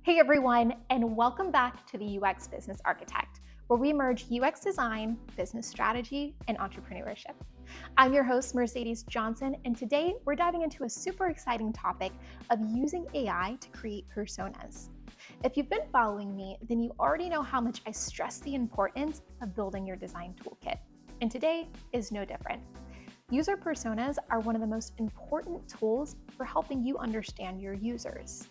Hey everyone, and welcome back to the UX Business Architect, where we merge UX design, business strategy, and entrepreneurship. I'm your host, Mercedes Johnson, and today we're diving into a super exciting topic of using AI to create personas. If you've been following me, then you already know how much I stress the importance of building your design toolkit, and today is no different. User personas are one of the most important tools for helping you understand your users.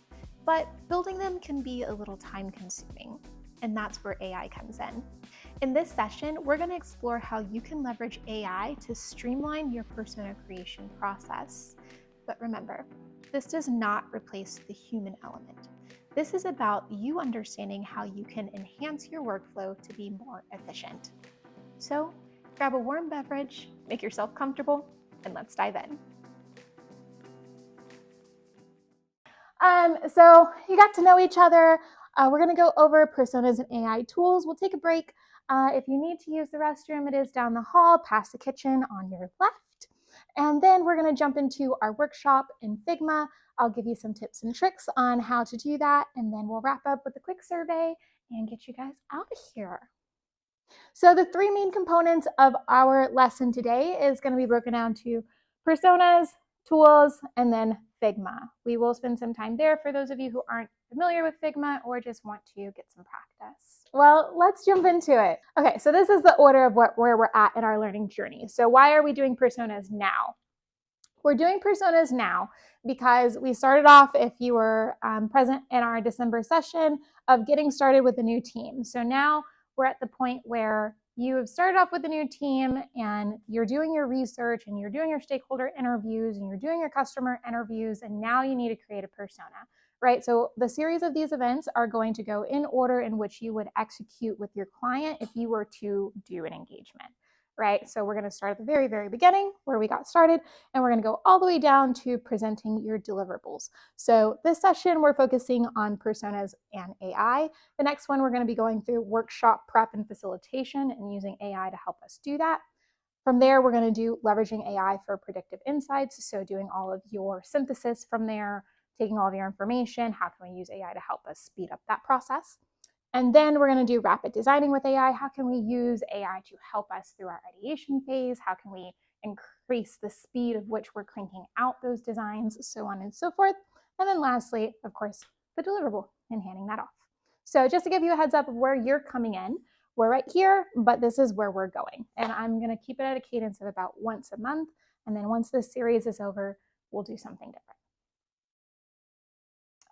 But building them can be a little time consuming, and that's where AI comes in. In this session, we're going to explore how you can leverage AI to streamline your persona creation process. But remember, this does not replace the human element. This is about you understanding how you can enhance your workflow to be more efficient. So grab a warm beverage, make yourself comfortable, and let's dive in. So you got to know each other. We're going to go over personas and AI tools. We'll take a break. If you need to use the restroom, it is down the hall, past the kitchen on your left. And then we're going to jump into our workshop in Figma. I'll give you some tips and tricks on how to do that. And then we'll wrap up with a quick survey and get you guys out of here. So the three main components of our lesson today is going to be broken down to personas, tools, and then Figma. We will spend some time there for those of you who aren't familiar with Figma or just want to get some practice. Well, let's jump into it. Okay, so this is the order of where we're at in our learning journey. So why are we doing personas now? We're doing personas now because we started off, if you were present in our December session, of getting started with a new team. So now we're at the point where you have started off with a new team and you're doing your research and you're doing your stakeholder interviews and you're doing your customer interviews, and now you need to create a persona, right? So the series of these events are going to go in order in which you would execute with your client if you were to do an engagement, right? So we're going to start at the very, very beginning where we got started, and we're going to go all the way down to presenting your deliverables. So this session, we're focusing on personas and AI. The next one, we're going to be going through workshop prep and facilitation and using AI to help us do that. From there, we're going to do leveraging AI for predictive insights. So doing all of your synthesis from there, taking all of your information, how can we use AI to help us speed up that process? And then we're going to do rapid designing with AI. How can we use AI to help us through our ideation phase? How can we increase the speed of which we're cranking out those designs, so on and so forth. And then lastly, of course, the deliverable and handing that off. So just to give you a heads up of where you're coming in, we're right here, but this is where we're going. And I'm going to keep it at a cadence of about once a month. And then once this series is over, we'll do something different.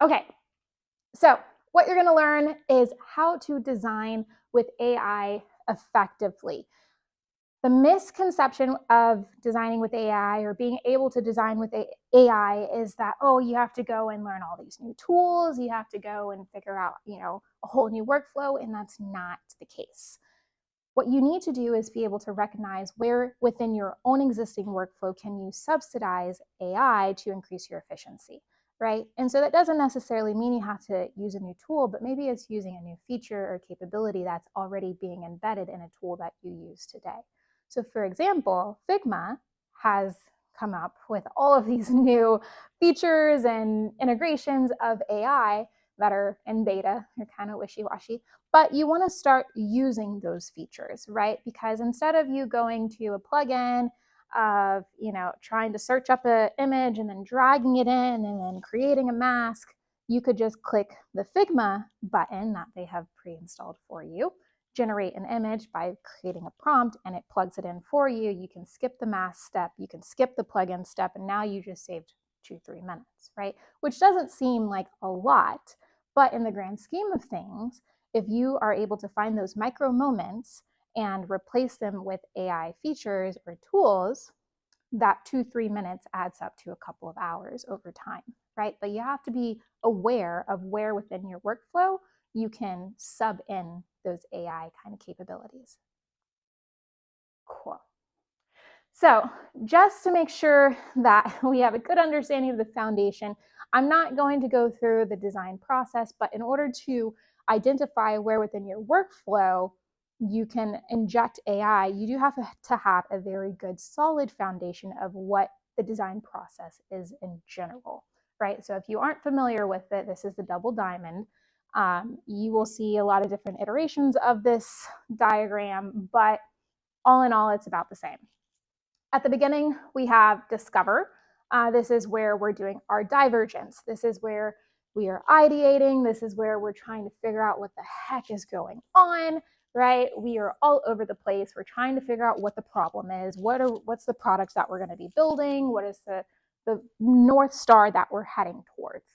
Okay, so what you're going to learn is how to design with AI effectively. The misconception of designing with AI or being able to design with AI is that, oh, you have to go and learn all these new tools, you have to go and figure out, a whole new workflow, and that's not the case. What you need to do is be able to recognize where within your own existing workflow can you subsidize AI to increase your efficiency, right? And so that doesn't necessarily mean you have to use a new tool, but maybe it's using a new feature or capability that's already being embedded in a tool that you use today. So for example, Figma has come up with all of these new features and integrations of AI that are in beta. They're kind of wishy-washy, but you want to start using those features, right? Because instead of you going to a plugin of, trying to search up an image and then dragging it in and then creating a mask, you could just click the Figma button that they have pre-installed for you, generate an image by creating a prompt, and it plugs it in for you. You can skip the mask step, you can skip the plugin step, and now you just saved 2-3 minutes, right? Which doesn't seem like a lot, but in the grand scheme of things, if you are able to find those micro moments and replace them with AI features or tools, that 2-3 minutes adds up to a couple of hours over time, right? But you have to be aware of where within your workflow you can sub in those AI kind of capabilities. Cool. So just to make sure that we have a good understanding of the foundation, I'm not going to go through the design process, but in order to identify where within your workflow you can inject AI, you do have to have a very good solid foundation of what the design process is in general, right? So if you aren't familiar with it, this is the double diamond. You will see a lot of different iterations of this diagram, but all in all, it's about the same. At the beginning, we have discover. This is where we're doing our divergence. This is where we are ideating. This is where we're trying to figure out what the heck is going on, right? We are all over the place. We're trying to figure out what the problem is. What's the products that we're going to be building? What is the North Star that we're heading towards?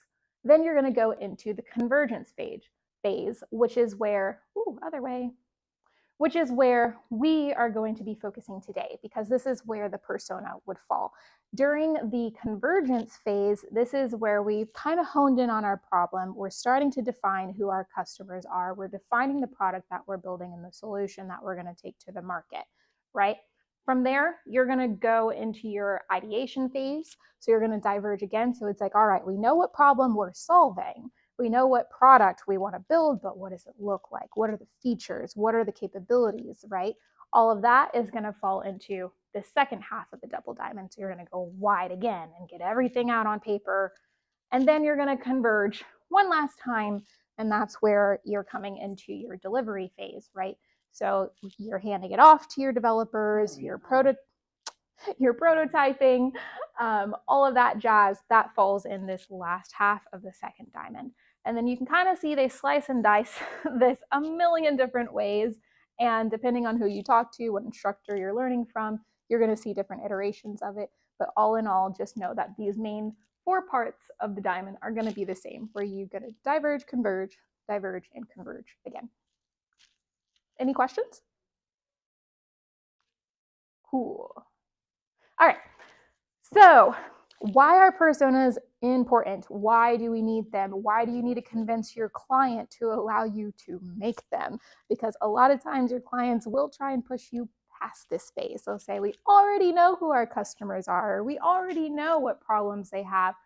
Then you're going to go into the convergence phase, which is where, other way, which is where we are going to be focusing today, because this is where the persona would fall. During the convergence phase, this is where we've kind of honed in on our problem. We're starting to define who our customers are. We're defining the product that we're building and the solution that we're going to take to the market, right? From there, you're going to go into your ideation phase. So you're going to diverge again. So it's like, all right, we know what problem we're solving. We know what product we want to build, but what does it look like? What are the features? What are the capabilities, right? All of that is going to fall into the second half of the double diamond. So you're going to go wide again and get everything out on paper. And then you're going to converge one last time. And that's where you're coming into your delivery phase, right? So you're handing it off to your developers, you're prototyping, all of that jazz, that falls in this last half of the second diamond. And then you can kind of see they slice and dice this a million different ways. And depending on who you talk to, what instructor you're learning from, you're going to see different iterations of it. But all in all, just know that these main 4 parts of the diamond are going to be the same, where you're going to diverge, converge, and converge again. Any questions? Cool. All right. So why are personas important? Why do we need them? Why do you need to convince your client to allow you to make them? Because a lot of times your clients will try and push you past this phase. They'll say, we already know who our customers are. We already know what problems they have.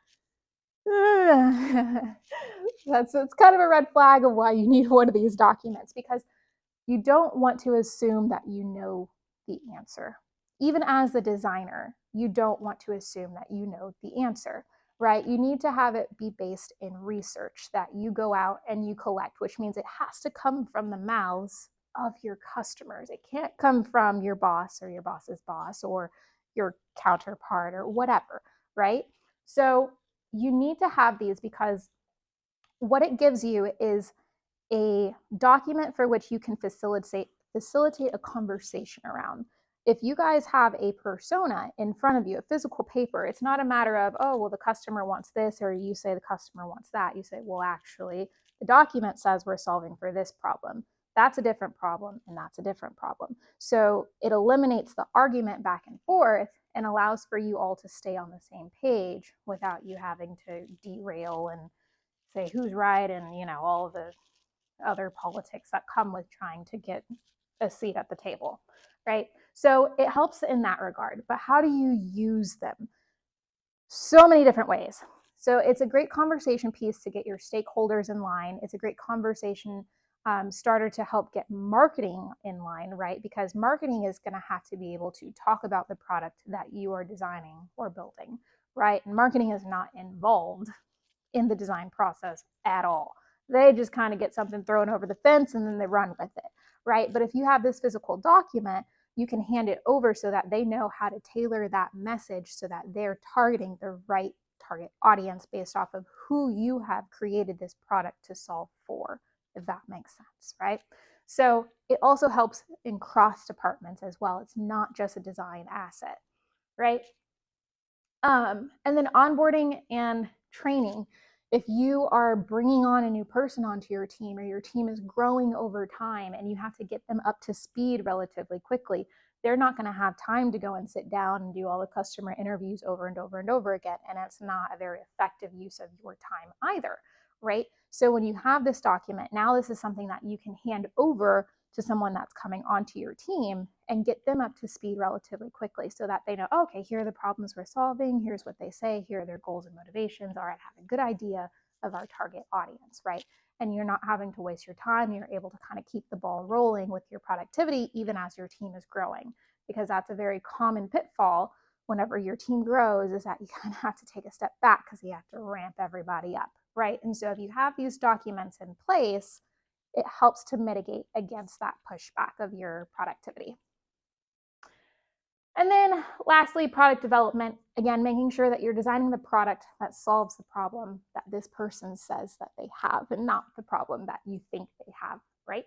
It's kind of a red flag of why you need one of these documents, because you don't want to assume that you know the answer. Even as the designer, you don't want to assume that you know the answer, right? You need to have it be based in research that you go out and you collect, which means it has to come from the mouths of your customers. It can't come from your boss or your boss's boss or your counterpart or whatever, right? So you need to have these, because what it gives you is a document for which you can facilitate a conversation around. If you guys have a persona in front of you, a physical paper, it's not a matter of, oh, well, the customer wants this, or you say the customer wants that. You say, well, actually, the document says we're solving for this problem. That's a different problem, and that's a different problem. So it eliminates the argument back and forth and allows for you all to stay on the same page without you having to derail and say who's right and, all of the other politics that come with trying to get a seat at the table, right? So it helps in that regard. But how do you use them? So many different ways. So it's a great conversation piece to get your stakeholders in line. It's a great conversation starter to help get marketing in line, right? Because marketing is going to have to be able to talk about the product that you are designing or building, right? And marketing is not involved in the design process at all. They just kind of get something thrown over the fence and then they run with it, right? But if you have this physical document, you can hand it over so that they know how to tailor that message so that they're targeting the right target audience based off of who you have created this product to solve for, if that makes sense, right? So it also helps in cross departments as well. It's not just a design asset, right? And then onboarding and training. If you are bringing on a new person onto your team, or your team is growing over time and you have to get them up to speed relatively quickly, they're not going to have time to go and sit down and do all the customer interviews over and over and over again. And it's not a very effective use of your time either, right? So when you have this document, now this is something that you can hand over to someone that's coming onto your team and get them up to speed relatively quickly so that they know, okay, here are the problems we're solving, here's what they say, here are their goals and motivations. All right, I have a good idea of our target audience, right? And you're not having to waste your time. You're able to kind of keep the ball rolling with your productivity even as your team is growing, because that's a very common pitfall whenever your team grows, is that you kind of have to take a step back because you have to ramp everybody up, right? And so if you have these documents in place, it helps to mitigate against that pushback of your productivity. And then lastly, product development. Again, making sure that you're designing the product that solves the problem that this person says that they have and not the problem that you think they have, right?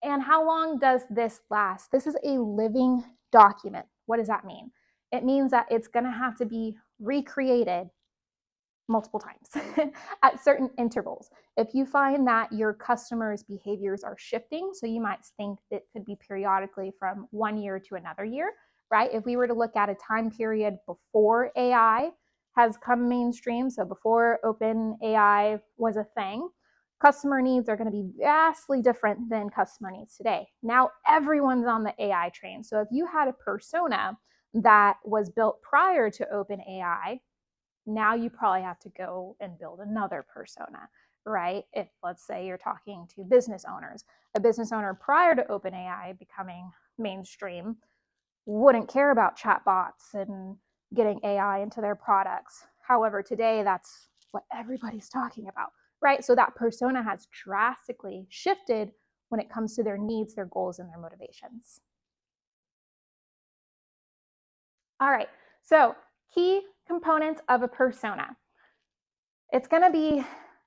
And how long does this last? This is a living document. What does that mean? It means that it's going to have to be recreated multiple times at certain intervals. If you find that your customers' behaviors are shifting, so you might think it could be periodically from 1 year to another year, right? If we were to look at a time period before AI has come mainstream, so before OpenAI was a thing, customer needs are going to be vastly different than customer needs today. Now everyone's on the AI train. So if you had a persona that was built prior to OpenAI, now you probably have to go and build another persona, right? If let's say you're talking to business owners, a business owner prior to OpenAI becoming mainstream wouldn't care about chatbots and getting AI into their products. However, today that's what everybody's talking about, right? So that persona has drastically shifted when it comes to their needs, their goals, and their motivations. All right, so key components of a persona. It's going to be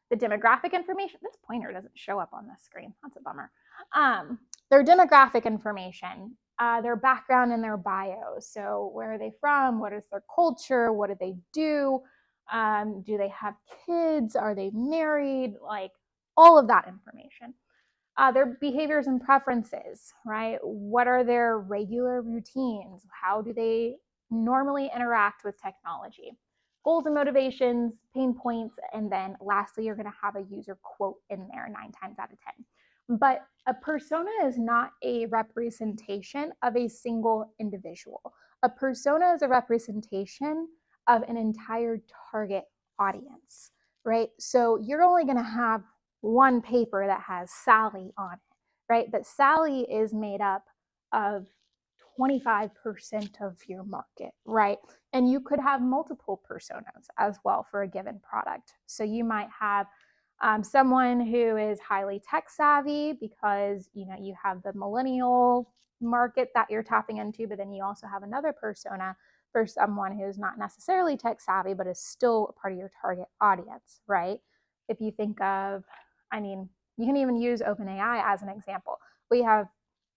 the demographic information. This pointer doesn't show up on the screen. That's a bummer. Their demographic information, their background and their bio. So where are they from? What is their culture? What do they do? Do they have kids? Are they married? Like all of that information. Their behaviors and preferences, right? What are their regular routines? How do they normally interact with technology? Goals and motivations, pain points, and then lastly, you're going to have a user quote in there 9 times out of 10. But a persona is not a representation of a single individual. A persona is a representation of an entire target audience, right? So you're only going to have one paper that has Sally on it, right? But Sally is made up of 25% of your market, right? And you could have multiple personas as well for a given product. So you might have someone who is highly tech savvy because you have the millennial market that you're tapping into, but then you also have another persona for someone who's not necessarily tech savvy, but is still a part of your target audience, right? If you think of, you can even use OpenAI as an example. We have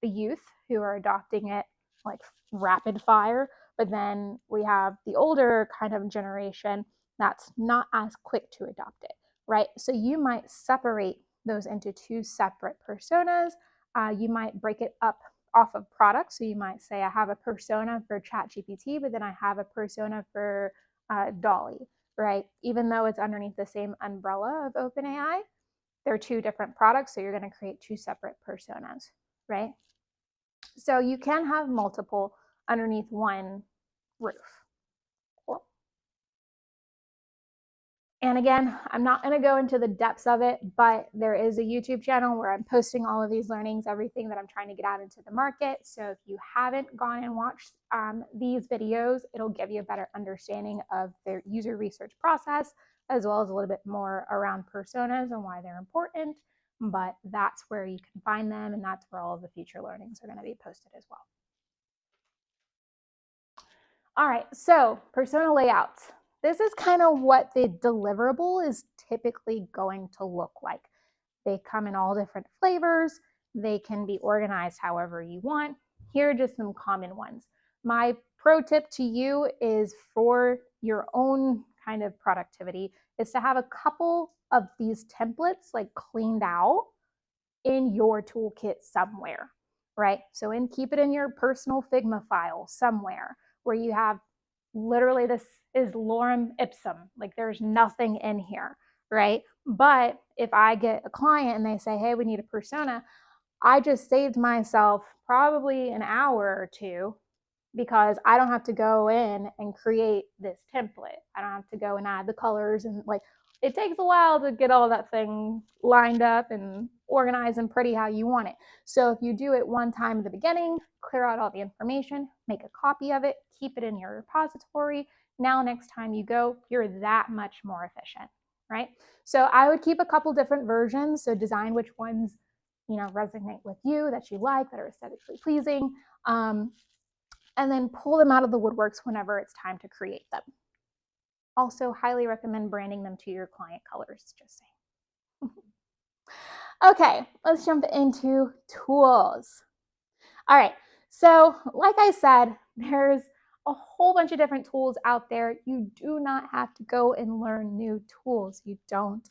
the youth who are adopting it like rapid fire, but then we have the older kind of generation that's not as quick to adopt it, right? So you might separate those into 2 separate personas. You might break it up off of products. So you might say, I have a persona for ChatGPT, but then I have a persona for Dolly, right? Even though it's underneath the same umbrella of OpenAI, they're 2 different products. So you're going to create 2 separate personas, right? So you can have multiple underneath one roof. Cool. And again, I'm not going to go into the depths of it, but there is a YouTube channel where I'm posting all of these learnings, everything that I'm trying to get out into the market. So if you haven't gone and watched these videos, it'll give you a better understanding of their user research process, as well as a little bit more around personas and why they're important. But that's where you can find them, and that's where all of the future learnings are going to be posted as well. All right, so persona layouts. This is kind of what the deliverable is typically going to look like. They come in all different flavors. They can be organized however you want. Here are just some common ones. My pro tip to you is for your own kind of productivity is to have a couple of these templates like cleaned out in your toolkit somewhere, right? So keep it in your personal Figma file somewhere where you have literally, this is lorem ipsum, like there's nothing in here, right? But if I get a client and they say, hey, we need a persona, I just saved myself probably an hour or 2 because I don't have to go in and create this template. I don't have to go and add the colors, and like it takes a while to get all that thing lined up and organized and pretty how you want it. So if you do it one time at the beginning, clear out all the information, make a copy of it, keep it in your repository. Now next time you go, you're that much more efficient. right? So I would keep a couple different versions. So design which ones, resonate with you, that you like, that are aesthetically pleasing, and then pull them out of the woodworks whenever it's time to create them. Also, highly recommend branding them to your client colors, just saying. Okay, let's jump into tools. All right, so like I said, there's a whole bunch of different tools out there. You do not have to go and learn new tools. You don't.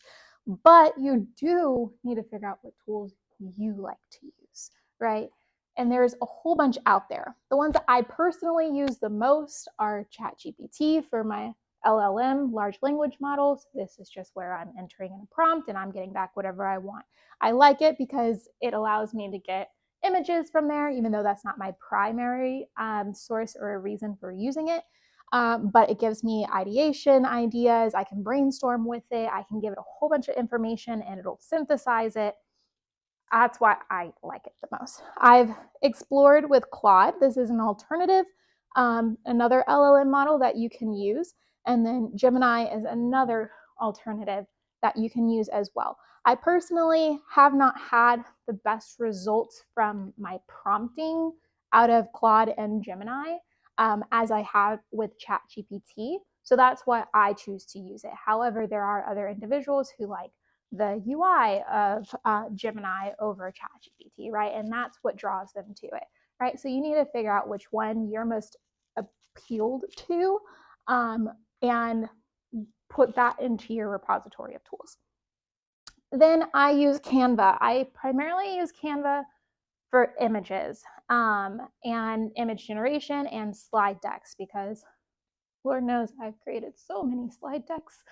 But you do need to figure out what tools you like to use, right? And there's a whole bunch out there. The ones that I personally use the most are ChatGPT for my LLM, large language models. This is just where I'm entering in a prompt and I'm getting back whatever I want. I like it because it allows me to get images from there, even though that's not my primary source or a reason for using it. But it gives me ideation ideas. I can brainstorm with it. I can give it a whole bunch of information and it'll synthesize it. That's why I like it the most. I've explored with Claude. This is an alternative, another LLM model that you can use. And then Gemini is another alternative that you can use as well. I personally have not had the best results from my prompting out of Claude and Gemini as I have with ChatGPT. So that's why I choose to use it. However, there are other individuals who like the UI of Gemini over ChatGPT, right? And that's what draws them to it, right? So you need to figure out which one you're most appealed to and put that into your repository of tools. Then I use Canva. I primarily use Canva for images and image generation and slide decks because Lord knows I've created so many slide decks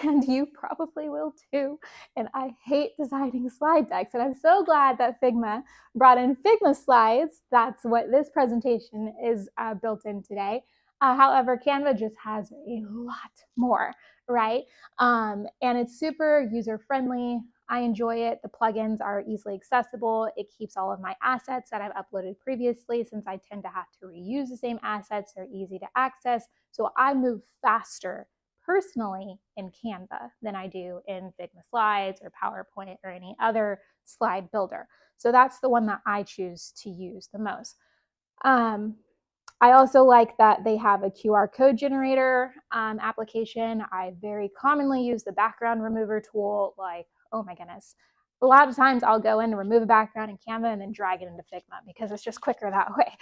and you probably will too. And I hate designing slide decks. And I'm so glad that Figma brought in Figma slides. That's what this presentation is built in today. However, Canva just has a lot more, right? And it's super user-friendly. I enjoy it. The plugins are easily accessible. It keeps all of my assets that I've uploaded previously since I tend to have to reuse the same assets. They're easy to access. So I move faster personally in Canva than I do in Figma Slides or PowerPoint or any other slide builder. So that's the one that I choose to use the most. I also like that they have a QR code generator application. I very commonly use the background remover tool. Like, oh my goodness. A lot of times I'll go in and remove a background in Canva and then drag it into Figma because it's just quicker that way,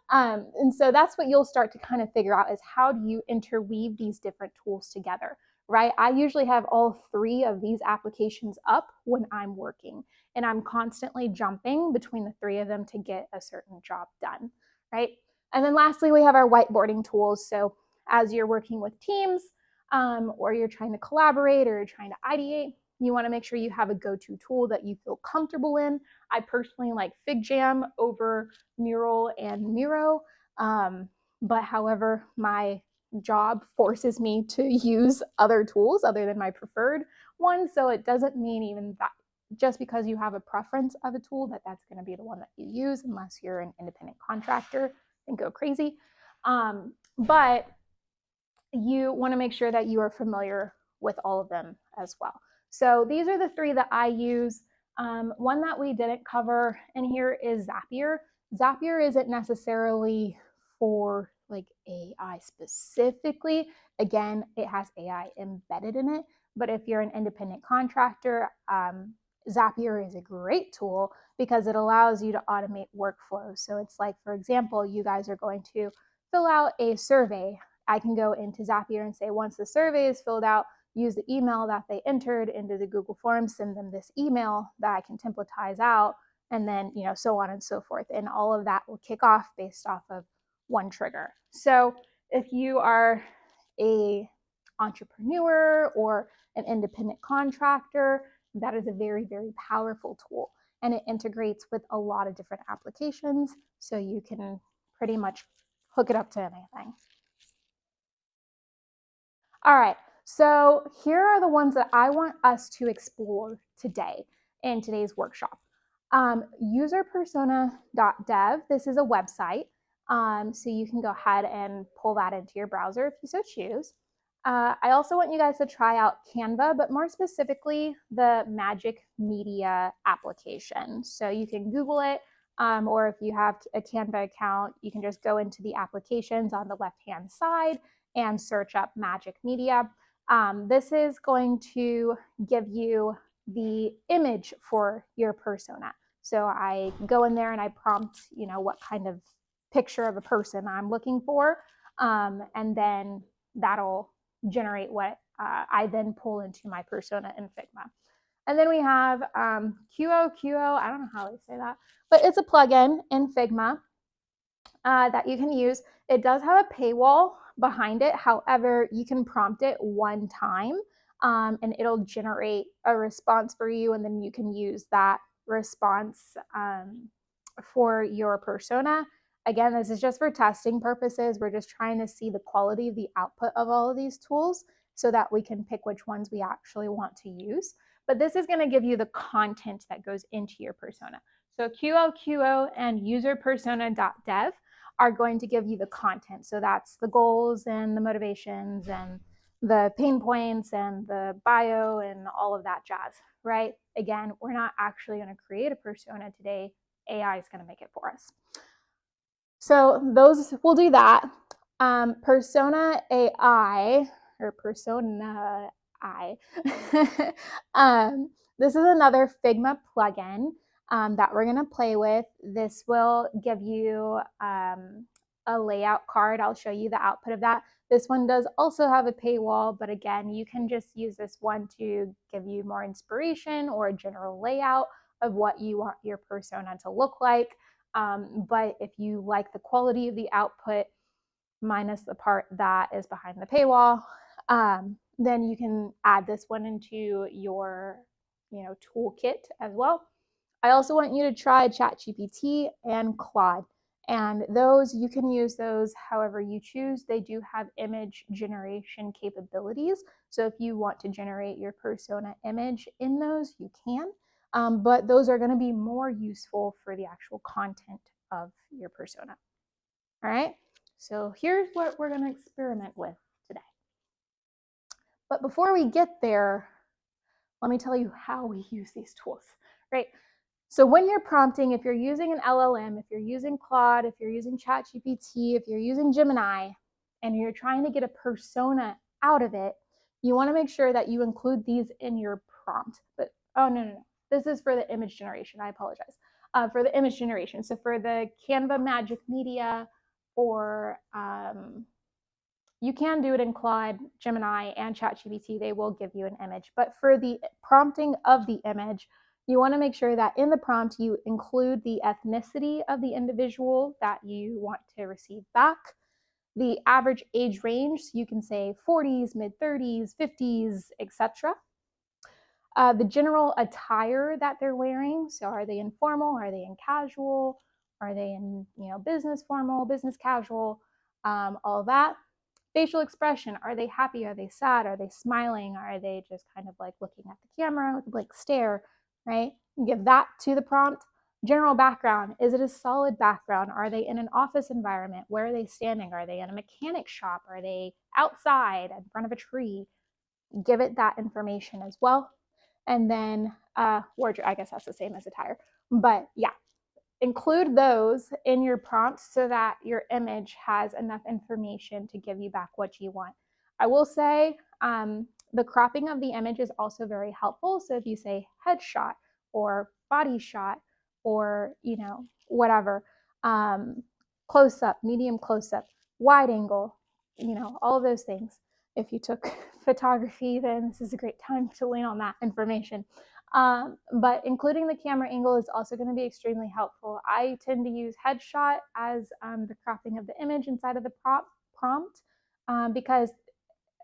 And so that's what you'll start to kind of figure out is how do you interweave these different tools together, right? I usually have all three of these applications up when I'm working and I'm constantly jumping between the three of them to get a certain job done, right? And then lastly, we have our whiteboarding tools. So as you're working with teams or you're trying to collaborate or you're trying to ideate, you want to make sure you have a go-to tool that you feel comfortable in. I personally like FigJam over Mural and Miro. But however, my job forces me to use other tools other than my preferred one. So it doesn't mean even that just because you have a preference of a tool that's going to be the one that you use unless you're an independent contractor and go crazy. But you want to make sure that you are familiar with all of them as well. So these are the three that I use. One that we didn't cover in here is Zapier. Zapier isn't necessarily for like AI specifically. Again, it has AI embedded in it. But if you're an independent contractor, Zapier is a great tool because it allows you to automate workflows. So it's like, for example, you guys are going to fill out a survey. I can go into Zapier and say, once the survey is filled out, use the email that they entered into the Google Forms, send them this email that I can templatize out, and then, so on and so forth. And all of that will kick off based off of one trigger. So if you are a entrepreneur or an independent contractor, that is a very, very powerful tool. And it integrates with a lot of different applications. So you can pretty much hook it up to anything. All right, so here are the ones that I want us to explore today in today's workshop. Userpersona.dev, this is a website. So you can go ahead and pull that into your browser if you so choose. I also want you guys to try out Canva, but more specifically, the Magic Media application. So you can Google it, or if you have a Canva account, you can just go into the applications on the left-hand side and search up Magic Media. This is going to give you the image for your persona. So I go in there and I prompt, what kind of picture of a person I'm looking for, and then that'll generate what I then pull into my persona in Figma. And then we have QO, I don't know how they say that, but it's a plugin in Figma that you can use. It does have a paywall behind it. However, you can prompt it one time and it'll generate a response for you. And then you can use that response for your persona. Again, this is just for testing purposes. We're just trying to see the quality of the output of all of these tools so that we can pick which ones we actually want to use. But this is going to give you the content that goes into your persona. So QO and userpersona.dev are going to give you the content. So that's the goals and the motivations and the pain points and the bio and all of that jazz, right? Again, we're not actually going to create a persona today. AI is going to make it for us. So those will do that. Persona AI or Persona I. This is another Figma plugin that we're going to play with. This will give you a layout card. I'll show you the output of that. This one does also have a paywall, but again, you can just use this one to give you more inspiration or a general layout of what you want your persona to look like. But if you like the quality of the output, minus the part that is behind the paywall, then you can add this one into your toolkit as well. I also want you to try ChatGPT and Claude. And those, you can use those however you choose. They do have image generation capabilities. So if you want to generate your persona image in those, you can. But those are going to be more useful for the actual content of your persona. All right, so here's what we're going to experiment with today. But before we get there, let me tell you how we use these tools, right? So when you're prompting, if you're using an LLM, if you're using Claude, if you're using ChatGPT, if you're using Gemini, and you're trying to get a persona out of it, you want to make sure that you include these in your prompt. But no. This is for the image generation. I apologize. For the image generation. So for the Canva Magic Media, or you can do it in Claude, Gemini, and ChatGPT. They will give you an image. But for the prompting of the image, you want to make sure that in the prompt you include the ethnicity of the individual that you want to receive back, the average age range. So you can say 40s, mid 30s, 50s, etc. The general attire that they're wearing. So are they in formal? Are they in casual? Are they in business formal, business casual? All of that. Facial expression. Are they happy? Are they sad? Are they smiling? Are they just kind of like looking at the camera with a blank stare, right? Give that to the prompt. General background. Is it a solid background? Are they in an office environment? Where are they standing? Are they in a mechanic shop? Are they outside in front of a tree? Give it that information as well. And then wardrobe, I guess that's the same as attire. But yeah, include those in your prompt so that your image has enough information to give you back what you want. I will say the cropping of the image is also very helpful. So if you say headshot or body shot or, whatever, close up, medium close up, wide angle, all of those things. If you took photography, then this is a great time to lean on that information. But including the camera angle is also going to be extremely helpful. I tend to use headshot as the cropping of the image inside of the prompt because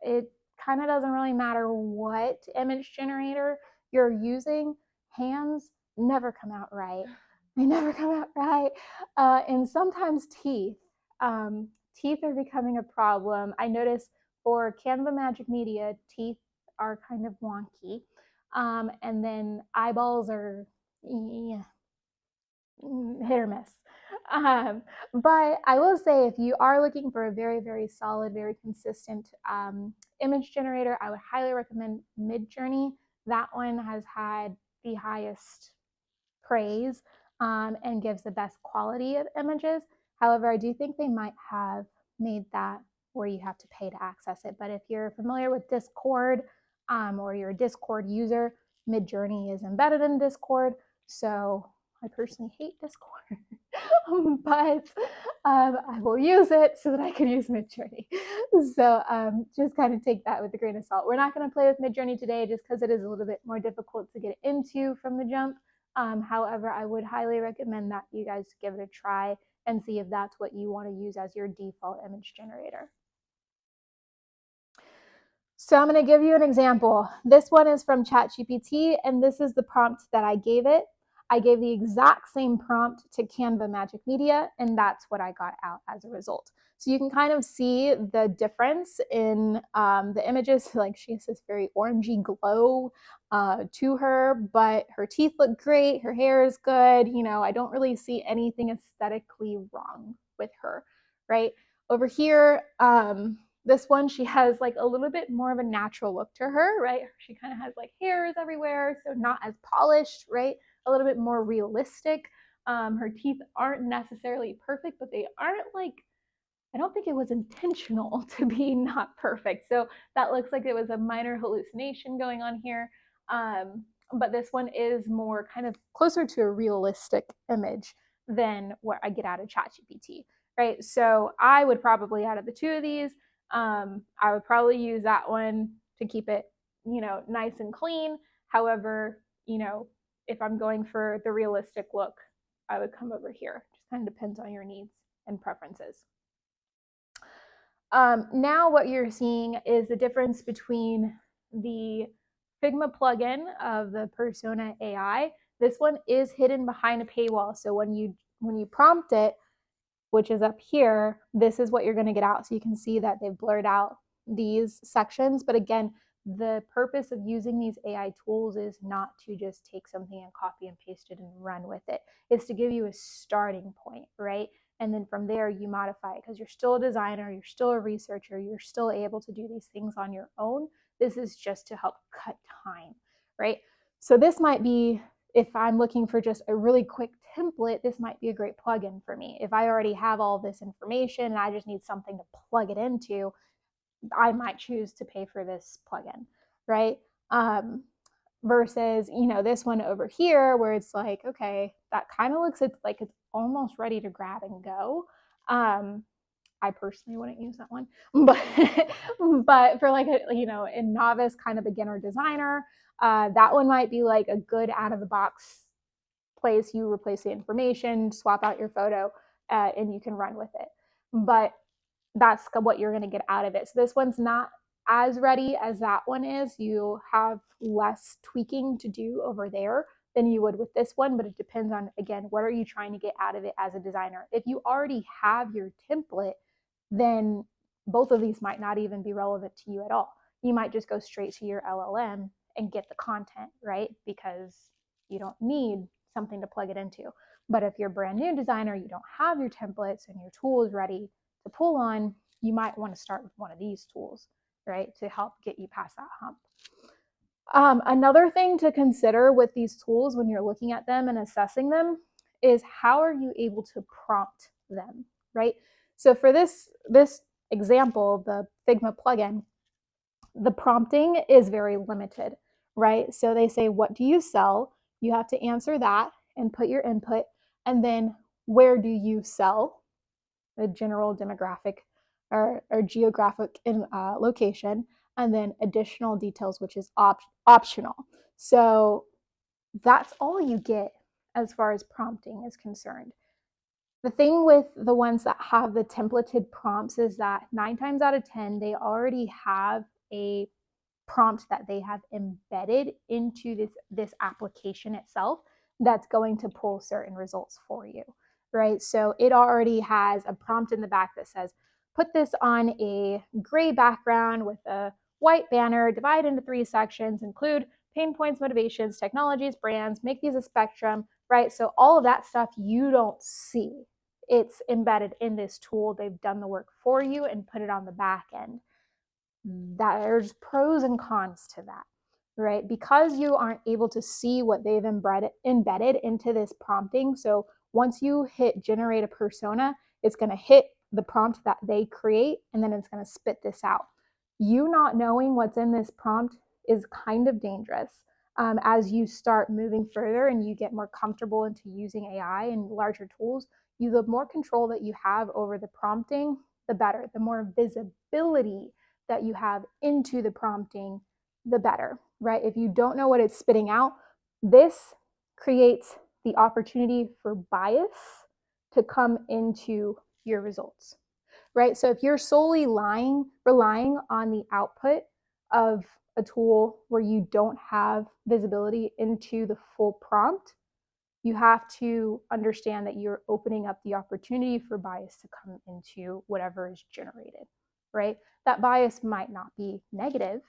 it kind of doesn't really matter what image generator you're using. Hands never come out right. They never come out right. And sometimes teeth. Teeth are becoming a problem. I notice for Canva Magic Media, teeth are kind of wonky. And then eyeballs are hit or miss. But I will say, if you are looking for a very, very solid, very consistent image generator, I would highly recommend Midjourney. That one has had the highest praise and gives the best quality of images. However, I do think they might have made that where you have to pay to access it. But if you're familiar with Discord or you're a Discord user, Midjourney is embedded in Discord. So I personally hate Discord, but I will use it so that I can use Midjourney. So just kind of take that with a grain of salt. We're not going to play with Midjourney today just because it is a little bit more difficult to get into from the jump. However, I would highly recommend that you guys give it a try and see if that's what you want to use as your default image generator. So I'm going to give you an example. This one is from ChatGPT, and this is the prompt that I gave it. I gave the exact same prompt to Canva Magic Media, and that's what I got out as a result. So you can kind of see the difference in the images. Like, she has this very orangey glow to her, but her teeth look great. Her hair is good. You know, I don't really see anything aesthetically wrong with her, right? Over here, this one, she has like a little bit more of a natural look to her, right? She kind of has like hairs everywhere, so not as polished, right? A little bit more realistic. Her teeth aren't necessarily perfect, but they aren't like, I don't think it was intentional to be not perfect. So that looks like it was a minor hallucination going on here. But this one is more kind of closer to a realistic image than what I get out of ChatGPT, right? So I would probably, out of the two of these, I would probably use that one to keep it, you know, nice and clean. However, you know, if I'm going for the realistic look, I would come over here. Just kind of depends on your needs and preferences. Now what you're seeing is the difference between the Figma plugin of the Persona AI. This one is hidden behind a paywall. So when you prompt it, which is up here, this is what you're going to get out. So you can see that they've blurred out these sections. But again, the purpose of using these AI tools is not to just take something and copy and paste it and run with it. It's to give you a starting point, right? And then from there, you modify it because you're still a designer, you're still a researcher, you're still able to do these things on your own. This is just to help cut time, right? So this might be, if I'm looking for just a really quick template, this might be a great plugin for me. If I already have all this information and I just need something to plug it into, I might choose to pay for this plugin, right? Versus, you know, this one over here where it's like, okay, that kind of looks like it's almost ready to grab and go. I personally wouldn't use that one, but for like a, you know, a novice kind of beginner designer, that one might be like a good out of the box place. You replace the information, swap out your photo, and you can run with it. But that's what you're going to get out of it. So this one's not as ready as that one is. You have less tweaking to do over there than you would with this one, but it depends on, again, what are you trying to get out of it as a designer. If you already have your template, then both of these might not even be relevant to you at all. You might just go straight to your LLM and get the content, right? Because you don't need something to plug it into. But if you're a brand new designer, you don't have your templates and your tools ready to pull on, you might want to start with one of these tools, right, to help get you past that hump. Another thing to consider with these tools when you're looking at them and assessing them is how are you able to prompt them, right? So for this example, the Figma plugin, the prompting is very limited, right? So they say, what do you sell? You have to answer that and put your input. And then where do you sell? The general demographic or geographic location, and then additional details, which is optional. So that's all you get as far as prompting is concerned. The thing with the ones that have the templated prompts is that 9 times out of 10, they already have a prompt that they have embedded into this application itself that's going to pull certain results for you, right? So it already has a prompt in the back that says, put this on a gray background with a white banner, divide into 3 sections, include pain points, motivations, technologies, brands, make these a spectrum, right? So all of that stuff you don't see. it's embedded in this tool. They've done the work for you and put it on the back end. There's pros and cons to that, right? Because you aren't able to see what they've embedded into this prompting. So once you hit generate a persona, it's going to hit the prompt that they create, and then it's going to spit this out. You not knowing what's in this prompt is kind of dangerous. As you start moving further and you get more comfortable into using AI and larger tools, the more control that you have over the prompting, the better. The more visibility that you have into the prompting, the better, right? If you don't know what it's spitting out, this creates the opportunity for bias to come into your results, right? So if you're solely relying on the output of a tool where you don't have visibility into the full prompt, you have to understand that you're opening up the opportunity for bias to come into whatever is generated, right? That bias might not be negative,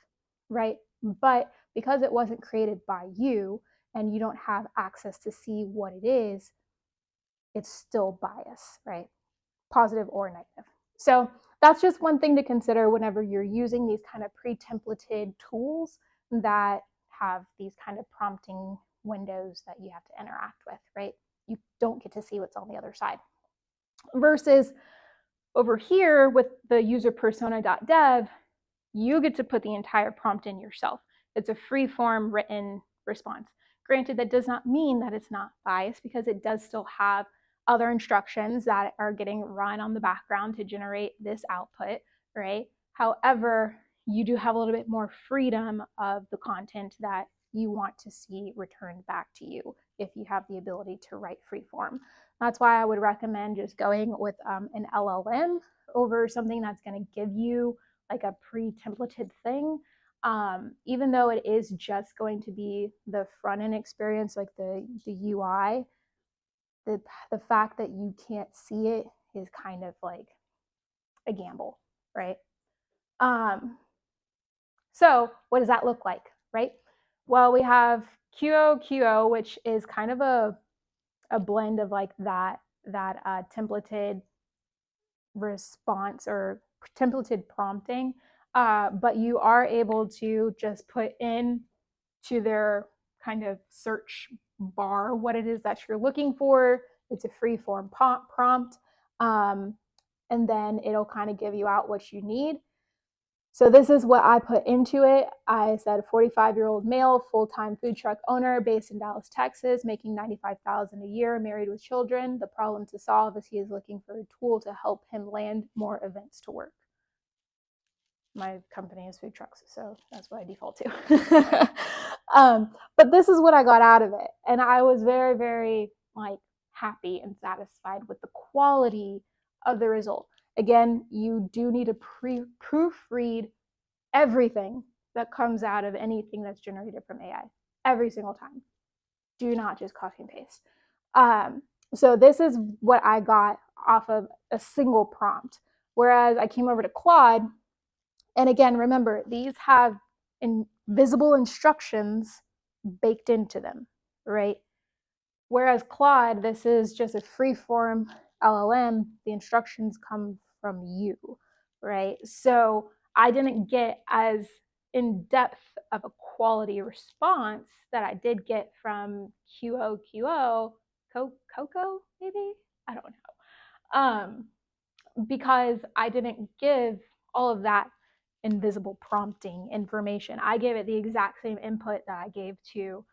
right? But because it wasn't created by you and you don't have access to see what it is, it's still bias, right? Positive or negative. So that's just one thing to consider whenever you're using these kind of pre-templated tools that have these kind of prompting windows that you have to interact with, right? You don't get to see what's on the other side. Versus over here with the user persona.dev, you get to put the entire prompt in yourself. It's a free form written response. Granted, that does not mean that it's not biased, because it does still have other instructions that are getting run on the background to generate this output, right? However, you do have a little bit more freedom of the content that you want to see returned back to you if you have the ability to write freeform. That's why I would recommend just going with an LLM over something that's going to give you like a pre-templated thing. Even though it is just going to be the front end experience, like the UI, the fact that you can't see it is kind of like a gamble, right? So what does that look like, right? Well, we have QO, which is kind of a blend of like that templated response or templated prompting, but you are able to just put in to their kind of search bar what it is that you're looking for. It's a free form prompt, and then it'll kind of give you out what you need. So this is what I put into it. I said 45-year-old male, full-time food truck owner based in Dallas, Texas, making $95,000 a year, married with children. The problem to solve is he is looking for a tool to help him land more events to work. My company is food trucks, so that's what I default to. But this is what I got out of it. And I was very, very like happy and satisfied with the quality of the result. Again, you do need to proofread everything that comes out of anything that's generated from AI every single time. Do not just copy and paste. So this is what I got off of a single prompt. Whereas I came over to Claude, and again, remember, these have invisible instructions baked into them, right? Whereas Claude, this is just a free-form LLM. The instructions come from you, right? So I didn't get as in-depth of a quality response that I did get from Coco, maybe? I don't know. Because I didn't give all of that invisible prompting information. I gave it the exact same input that I gave to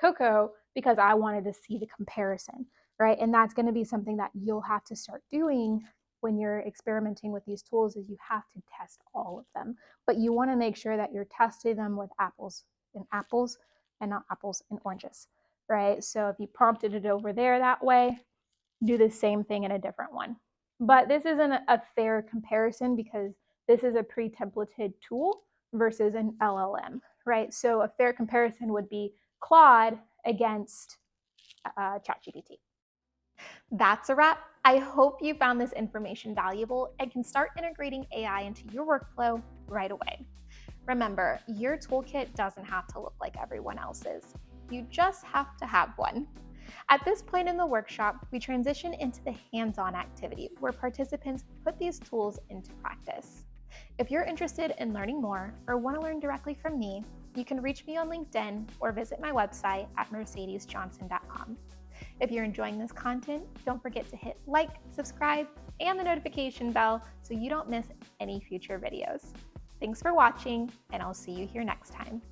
Coco because I wanted to see the comparison, right? And that's going to be something that you'll have to start doing when you're experimenting with these tools, is you have to test all of them. But you want to make sure that you're testing them with apples and not apples and oranges, right? So if you prompted it over there that way, do the same thing in a different one. But this isn't a fair comparison because this is a pre-templated tool versus an LLM, right? So a fair comparison would be Claude against ChatGPT. That's a wrap. I hope you found this information valuable and can start integrating AI into your workflow right away. Remember, your toolkit doesn't have to look like everyone else's. You just have to have one. At this point in the workshop, we transition into the hands-on activity where participants put these tools into practice. If you're interested in learning more or want to learn directly from me, you can reach me on LinkedIn or visit my website at mercedesjohnson.com. If you're enjoying this content, don't forget to hit like, subscribe, and the notification bell so you don't miss any future videos. Thanks for watching, and I'll see you here next time.